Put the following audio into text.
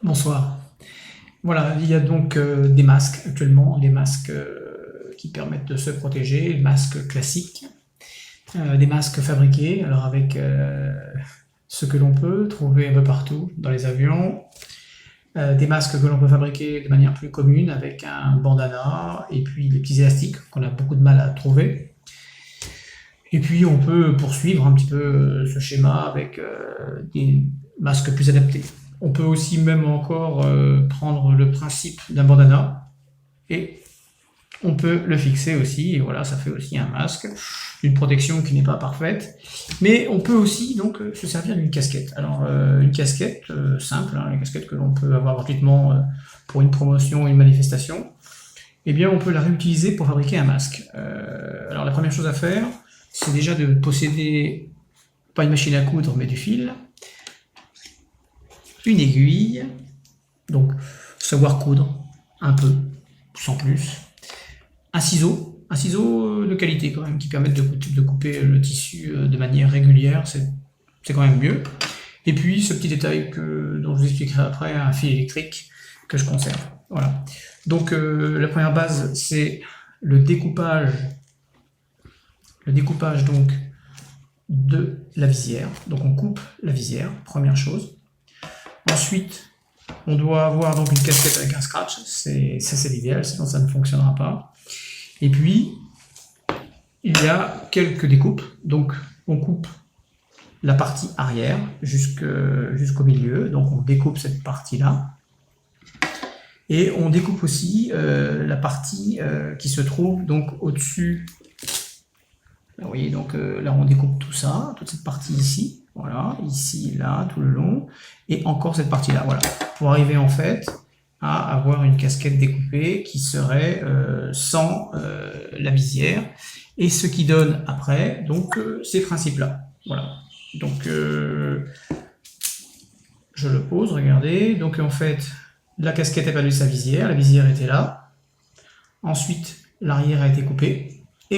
Bonsoir. Voilà, il y a donc des masques actuellement, des masques qui permettent de se protéger, masques classiques, des masques fabriqués, alors avec ce que l'on peut trouver un peu partout dans les avions, des masques que l'on peut fabriquer de manière plus commune avec un bandana et puis les petits élastiques qu'on a beaucoup de mal à trouver. Et puis on peut poursuivre un petit peu ce schéma avec des masques plus adaptés. On peut aussi même encore prendre le principe d'un bandana et on peut le fixer aussi, et voilà, ça fait aussi un masque, une protection qui n'est pas parfaite. Mais on peut aussi donc se servir d'une casquette. Alors une casquette simple, hein, une casquette que l'on peut avoir gratuitement pour une promotion, une manifestation, eh bien on peut la réutiliser pour fabriquer un masque. Alors la première chose à faire, c'est déjà de posséder, pas une machine à coudre, mais du fil, une aiguille, donc savoir coudre un peu, sans plus, un ciseau de qualité quand même, qui permette de couper le tissu de manière régulière, c'est quand même mieux. Et puis ce petit détail dont je vous expliquerai après, un fil électrique que je conserve. Voilà. Donc la première base, c'est le découpage donc de la visière. Donc on coupe la visière, première chose. Ensuite, on doit avoir donc une casquette avec un scratch, ça c'est l'idéal, sinon ça ne fonctionnera pas. Et puis, il y a quelques découpes, donc on coupe la partie arrière jusqu'au milieu, donc on découpe cette partie-là. Et on découpe aussi la partie qui se trouve donc au-dessus. Vous voyez, donc là on découpe tout ça, toute cette partie ici. Voilà, ici, là, tout le long, et encore cette partie-là, voilà, pour arriver en fait à avoir une casquette découpée qui serait sans la visière, et ce qui donne après, donc, ces principes-là, voilà, donc, je le pose, regardez, donc en fait, la casquette a perdu sa visière, la visière était là, ensuite, l'arrière a été coupé,